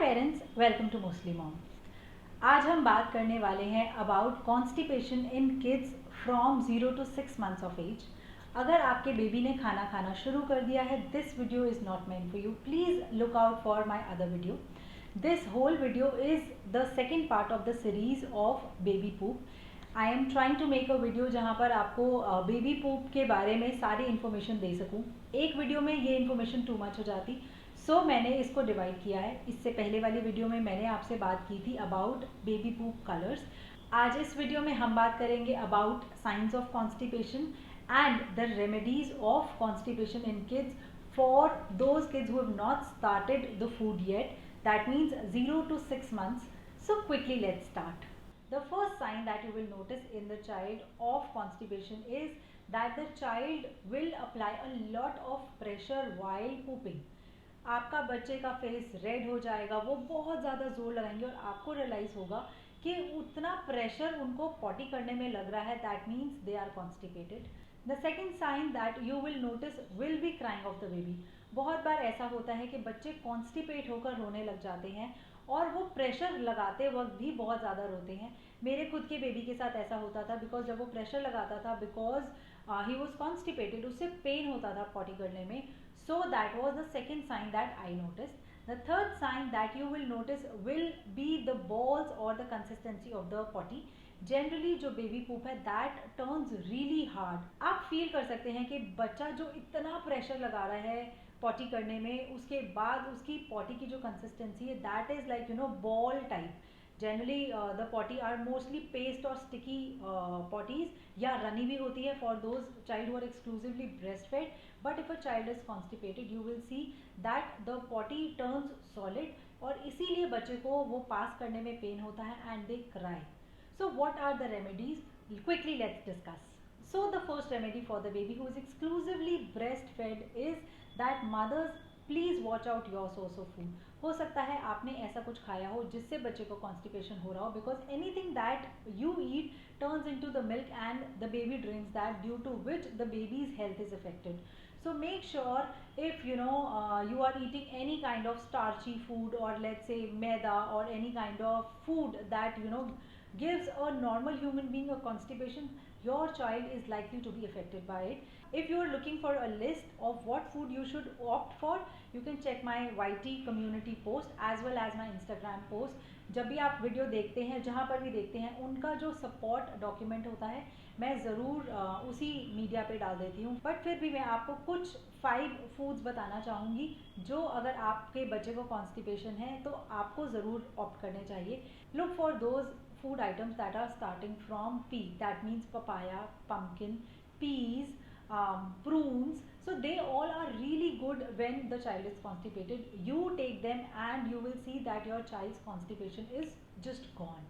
Parents, welcome to mostly mom. आज हम बात करने वाले हैं about constipation in kids from 0 to 6 months of age. अगर आपके बेबी ने खाना खाना शुरू कर दिया है, this video is not meant for you. Please look out for my other video. This whole video is the second part of the series of baby poop. I am trying to make a video जहाँ पर आपको baby पूप के बारे में सारी information दे सकूँ। एक video में ये इन्फॉर्मेशन टू मच हो जाती, मैंने इसको डिवाइड किया है। इससे पहले वाली वीडियो में मैंने आपसे बात की थी अबाउट बेबी पूप कलर्स। आज इस वीडियो में हम बात करेंगे about science of constipation and the remedies of constipation in kids for those kids who have not started the food yet, that means 0 to 6 months. So quickly let's start. The first sign that you will notice in the child of constipation is that the child will apply a lot of pressure while pooping. आपका बच्चे का face red हो जाएगा, वो बहुत ज़्यादा जोर लगाएंगे और आपको रियलाइज़ होगा कि उतना प्रेशर उनको पॉटी करने में लग रहा है। That means they are constipated. The second sign that you will notice will be crying of the baby. बहुत बार ऐसा होता है कि बच्चे कॉन्स्टिपेट होकर रोने लग जाते हैं और वो प्रेशर लगाते वक्त भी बहुत ज़्यादा रोते हैं। मेरे खुद के बेबी के साथ ऐसा होता था, बिकॉज जब वो प्रेशर लगाता था, बिकॉज ही वॉज कॉन्स्टिपेटेड, उससे पेन होता था पॉटी करने में. So that was the second sign that I noticed. The third sign that you will notice will be the balls or the consistency of the potty. Generally जो baby पूप है that turns really hard. आप feel कर सकते हैं कि बच्चा जो इतना प्रेशर लगा रहा है पॉटी करने में, उसके बाद उसकी पॉटी की जो कंसिस्टेंसी है that is like ball type. Generally the potty are mostly paste और स्टिकी पॉटीज, या रनी भी होती है for those child who are exclusively breast fed. But if a child is constipated you will see that the potty turns solid, और इसीलिए बच्चे को वो पास करने में पेन होता है and they cry. So what are the remedies? Quickly let's discuss. So the first remedy for the baby who is exclusively breastfed is that mothers please watch out your source of food. हो सकता है आपने ऐसा कुछ खाया हो जिससे बच्चे को कॉन्स्टिपेशन हो रहा हो, because anything that you eat turns into the milk and the baby drinks that, due to which the baby's health is affected. So make sure if you are eating any kind of starchy food, or let's say maida, or any kind of food that gives a normal human being a constipation, your child is likely to be affected by it. If you are looking for a list of what food you should opt for, you can check my YT community post as well as my Instagram post. जब भी आप video देखते हैं, जहाँ पर भी देखते हैं, उनका जो सपोर्ट डॉक्यूमेंट होता है मैं ज़रूर उसी मीडिया पे डाल देती हूँ. बट फिर भी मैं आपको कुछ 5 फूड्स बताना चाहूँगी जो अगर आपके बच्चे को कॉन्स्टिपेशन है तो आपको ज़रूर ऑप्ट करने चाहिए. Look for those food items that are starting from P. That means papaya, pumpkin, peas, prunes. So they all are really good when the child is constipated. You take them and you will see that your child's constipation is just gone.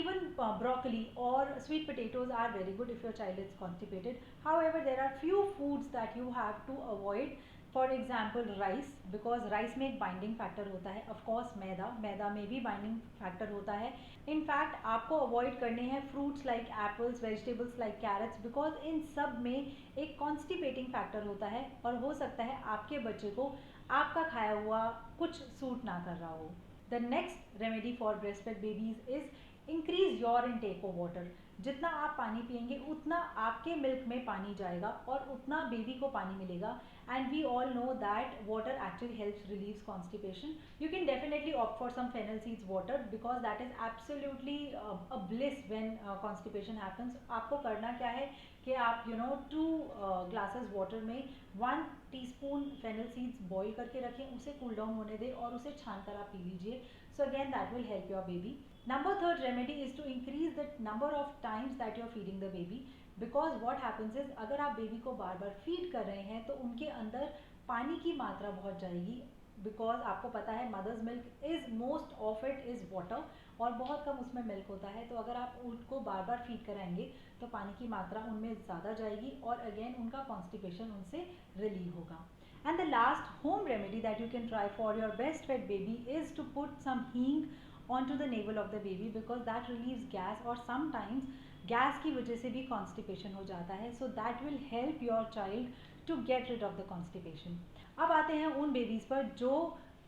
Even broccoli or sweet potatoes are very good if your child is constipated. However, there are few foods that you have to avoid. For example rice, because rice में एक binding factor होता है. Of course मैदा में भी binding factor होता है. In fact आपको avoid करने हैं fruits like apples, vegetables like carrots, because इन सब में एक कॉन्स्टिपेटिंग फैक्टर होता है और हो सकता है आपके बच्चे को आपका खाया हुआ कुछ सूट ना कर रहा हो. The next remedy for breast fed babies is increase your intake of water. जितना आप पानी पियेंगे उतना आपके मिल्क में पानी जाएगा और उतना बेबी को पानी मिलेगा. And we all know that water actually helps relieves constipation. You can definitely opt for some fennel seeds water because that is absolutely a bliss when constipation happens. आपको करना क्या है कि आप 2 glasses water में 1 teaspoon fennel seeds boil करके रखें, उसे cool down होने दें और उसे छान कर आप पी लीजिए. So again that will help your baby. Number third remedy is to increase the number of times that you are feeding the baby. Because what happens is, अगर आप बेबी को बार बार फीड कर रहे हैं तो उनके अंदर पानी की मात्रा बहुत जाएगी. बिकॉज आपको पता है mother's milk is most of it is water और बहुत कम उसमें मिल्क होता है. तो अगर आप उनको बार बार फीड कराएंगे तो पानी की मात्रा उनमें ज़्यादा जाएगी और अगेन उनका कॉन्स्टिपेशन उनसे रिलीव होगा. And the last home remedy that you can try for your best fed baby is to put some hing onto the navel of the baby because that relieves gas, और sometimes gas की वजह से भी constipation हो जाता है. So that will help your child to get rid of the constipation. अब आते हैं उन बेबीज़ पर जो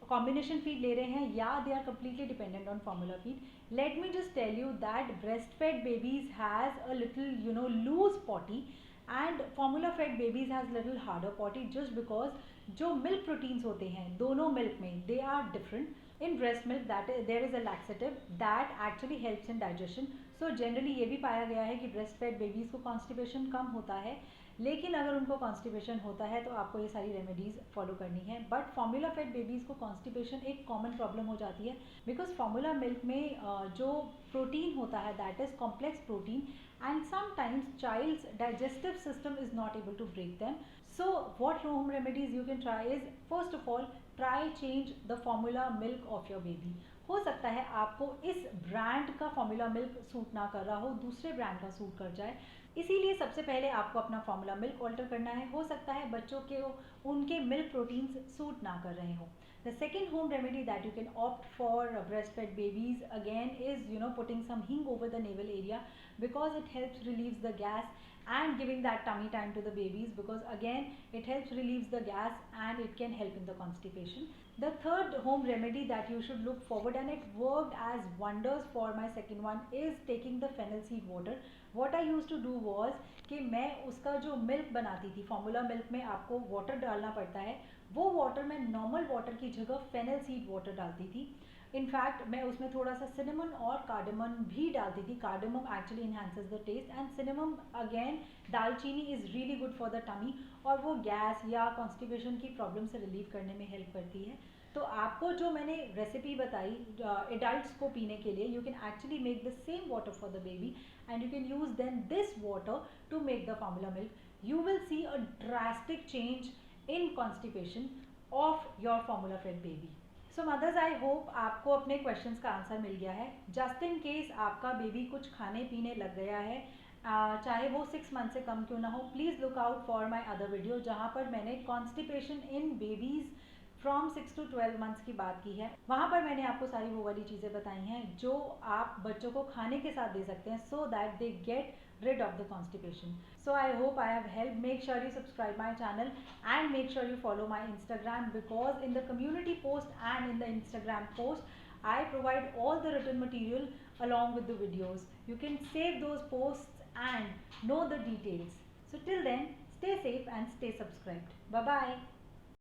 कॉम्बिनेशन फीड ले रहे हैं या they are completely dependent on formula feed, let me just tell you that breast fed babies has a little loose potty and formula fed babies has little harder potty, just because जो milk proteins होते हैं दोनों milk में they are different. In breast milk that there is a laxative that actually helps in digestion. So generally ये भी पाया गया है कि breast fed babies को constipation कम होता है, लेकिन अगर उनको constipation होता है तो आपको ये सारी रेमेडीज़ फॉलो करनी है. बट फॉर्मूला फेड बेबीज़ को constipation एक कॉमन प्रॉब्लम हो जाती है बिकॉज फॉर्मूला मिल्क में जो प्रोटीन होता है that is complex protein and sometimes child's digestive system is not able to break them. So what home remedies you can try is, first of all, try change the formula milk of your baby. हो सकता है आपको इस brand का formula milk suit ना कर रहा हो, दूसरे ब्रांड का सूट कर जाए, इसीलिए सबसे पहले आपको अपना फॉर्मूला मिल्क ऑल्टर करना है. हो सकता है बच्चों के उनके मिल्क प्रोटीन्स सूट ना कर रहे हो. The second home remedy that you can opt for breastfed babies again is putting some hing over the navel area because it helps relieves the gas and giving that tummy time to the babies, because again it helps relieves the gas and it can help in the constipation. The third home remedy that you should look forward, and it worked as wonders for my second one, is taking the fennel seed water. What I used to do was कि मैं उसका जो milk बनाती थी, formula milk में आपको water डालना पड़ता है, वो वाटर मैं नॉर्मल वाटर की जगह फेनल सीड वाटर डालती थी. इनफैक्ट मैं उसमें थोड़ा सा सिनेमन और कार्डमम भी डालती थी. Cardamom actually enhances the taste and cinnamon again dalchini is really good for the tummy, और वो गैस या कॉन्स्टिपेशन की प्रॉब्लम से रिलीव करने में हेल्प करती है. तो आपको जो मैंने रेसिपी बताई एडल्ट्स को पीने के लिए, you can actually make the same water for the baby and you can use then this water to make the formula milk. You will see a drastic change in constipation of your formula fed baby. So mothers, I hope आपको अपने questions का answer मिल गया है. Just in case आपका baby कुछ खाने पीने लग गया है, चाहे वो 6 मंथ से कम क्यों ना हो, please look out for my other video जहाँ पर मैंने constipation in babies from 6 to 12 months की बात की है. वहाँ पर मैंने आपको सारी वो वाली चीज़ें बताई हैं जो आप बच्चों को खाने के साथ दे सकते हैं so that they get rid of the constipation. So I hope I have helped. Make sure you subscribe my channel and make sure you follow my Instagram, because in the community post and in the Instagram post I provide all the written material along with the videos. You can save those posts and know the details. So till then, stay safe and stay subscribed. Bye bye.